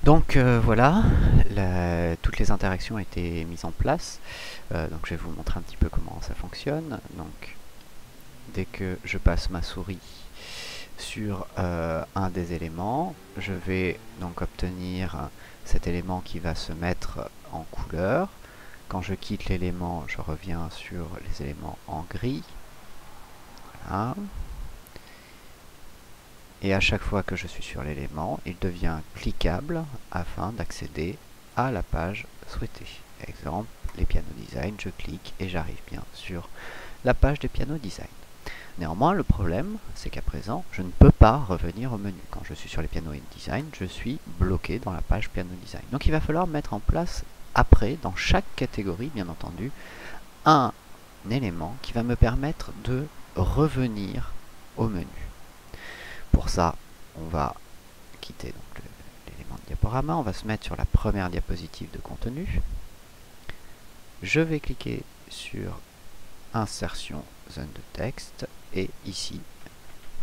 Donc voilà, toutes les interactions ont été mises en place. Donc je vais vous montrer un petit peu comment ça fonctionne. Donc dès que je passe ma souris sur un des éléments, je vais donc obtenir cet élément qui va se mettre en couleur. Quand je quitte l'élément, je reviens sur les éléments en gris. Voilà. Et à chaque fois que je suis sur l'élément, il devient cliquable afin d'accéder à la page souhaitée. Exemple, les pianos design, je clique et j'arrive bien sur la page des pianos design. Néanmoins, le problème, c'est qu'à présent, je ne peux pas revenir au menu. Quand je suis sur les pianos design, je suis bloqué dans la page piano design. Donc il va falloir mettre en place, après, dans chaque catégorie, bien entendu, un élément qui va me permettre de revenir au menu. Pour ça, on va quitter l'élément de diaporama, on va se mettre sur la première diapositive de contenu. Je vais cliquer sur Insertion zone de texte et ici,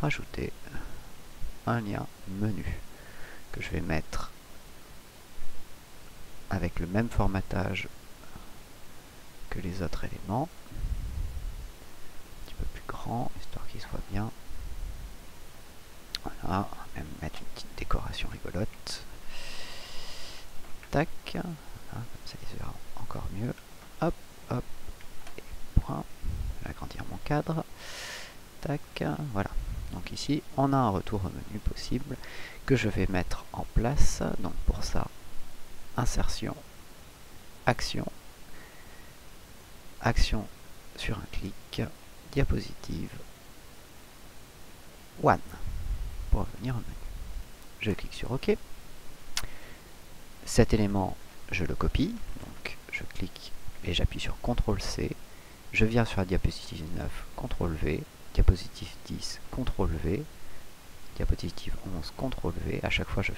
rajouter un lien menu que je vais mettre avec le même formatage que les autres éléments. Un petit peu plus grand, histoire qu'il soit bien. Voilà, on va même mettre une petite décoration rigolote. Tac, voilà, comme ça il se verra encore mieux. Hop, hop, et point. Je vais agrandir mon cadre. Tac, voilà. Donc ici, on a un retour au menu possible que je vais mettre en place. Donc pour ça, insertion, action, action sur un clic, diapositive, one, pour revenir au menu. Je clique sur OK. Cet élément, je le copie, donc je clique et j'appuie sur CTRL-C. Je viens sur la diapositive 9, CTRL-V, diapositive 10, CTRL-V, diapositive 11, CTRL-V. À chaque fois, je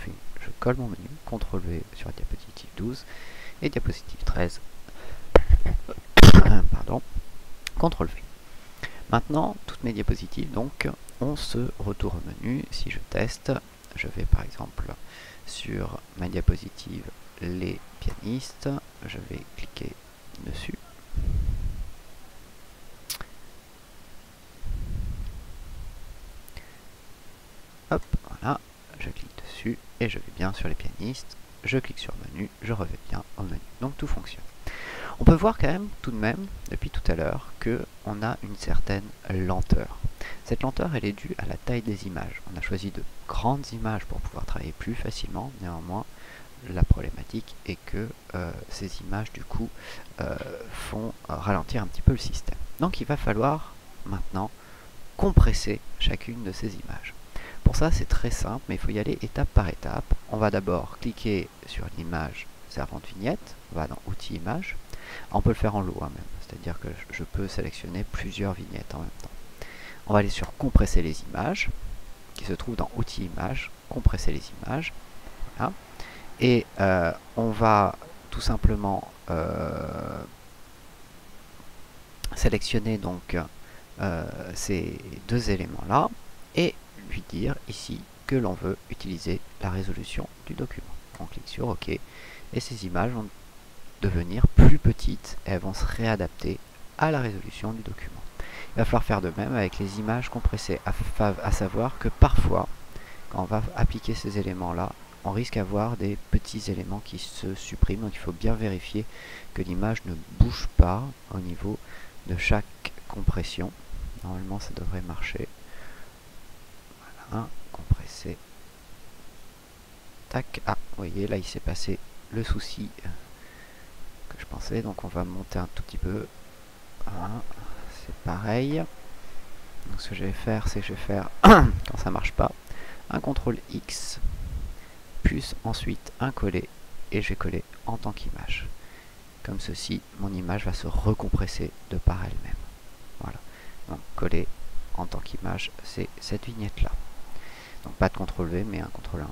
colle mon menu, CTRL-V sur la diapositive 12 et diapositive 13, pardon, CTRL-V. Maintenant, toutes mes diapositives donc ont ce retour au menu. Si je teste, je vais par exemple sur ma diapositive les pianistes, je vais cliquer dessus. Hop, voilà, je clique dessus et je vais bien sur les pianistes, je clique sur menu, je reviens bien au menu. Donc tout fonctionne. On peut voir quand même tout de même, depuis tout à l'heure, qu'on a une certaine lenteur. Cette lenteur, elle est due à la taille des images. On a choisi de grandes images pour pouvoir travailler plus facilement. Néanmoins, la problématique est que ces images, du coup, font ralentir un petit peu le système. Donc il va falloir maintenant compresser chacune de ces images. Pour ça, c'est très simple, mais il faut y aller étape par étape. On va d'abord cliquer sur l'image servante vignette, on va dans Outils Images. On peut le faire en lot même, c'est-à-dire que je peux sélectionner plusieurs vignettes en même temps. On va aller sur Compresser les images, qui se trouve dans Outils Images, Compresser les images. Voilà. Et on va tout simplement sélectionner donc ces deux éléments-là et lui dire ici que l'on veut utiliser la résolution du document. On clique sur OK et ces images vont devenir plus petites et elles vont se réadapter à la résolution du document. Il va falloir faire de même avec les images compressées, à savoir que parfois, quand on va appliquer ces éléments-là, on risque d'avoir des petits éléments qui se suppriment, donc il faut bien vérifier que l'image ne bouge pas au niveau de chaque compression. Normalement, ça devrait marcher. Voilà, compresser. Tac, ah, vous voyez, là, il s'est passé le souci que je pensais, donc on va monter un tout petit peu. Voilà, c'est pareil. Donc ce que je vais faire, c'est que je vais faire, quand ça marche pas, un CTRL X, plus ensuite un coller, et je vais coller en tant qu'image. Comme ceci, mon image va se recompresser de par elle-même. Voilà. Donc coller en tant qu'image, c'est cette vignette-là. Donc pas de CTRL V, mais un CTRL 1.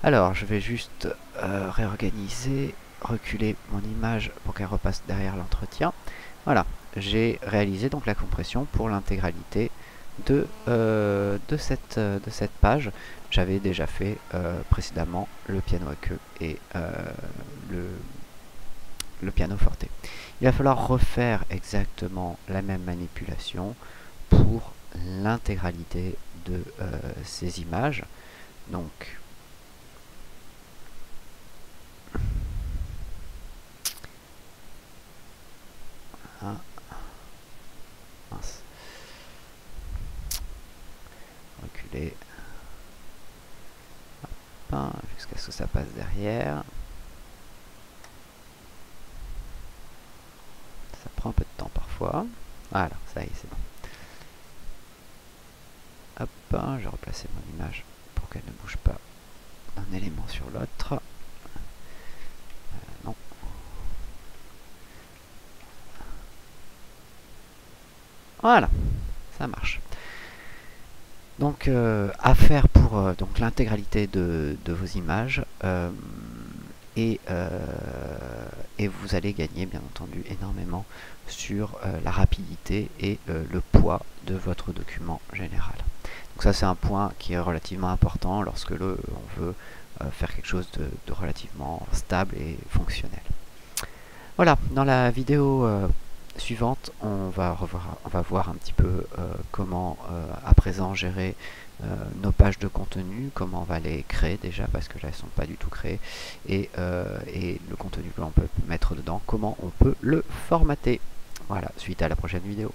Alors, je vais juste réorganiser, reculer mon image pour qu'elle repasse derrière l'entretien. Voilà, j'ai réalisé donc la compression pour l'intégralité de cette page. J'avais déjà fait précédemment le piano à queue et le pianoforte. Il va falloir refaire exactement la même manipulation pour l'intégralité de ces images. Donc, mince. Reculer jusqu'à ce que ça passe derrière. Ça prend un peu de temps parfois. Voilà, ça y est, c'est bon. Hop, je vais replacer mon image pour qu'elle ne bouge pas d'un élément sur l'autre. Non. Voilà, ça marche. Donc, à faire pour donc l'intégralité de vos images. Et vous allez gagner bien entendu énormément sur la rapidité et le poids de votre document général. Donc ça c'est un point qui est relativement important lorsque on veut faire quelque chose de relativement stable et fonctionnel. Voilà, dans la vidéo suivante, on va voir un petit peu comment à présent gérer nos pages de contenu, comment on va les créer déjà parce que là elles ne sont pas du tout créées, et le contenu que l'on peut mettre dedans, comment on peut le formater. Voilà, suite à la prochaine vidéo.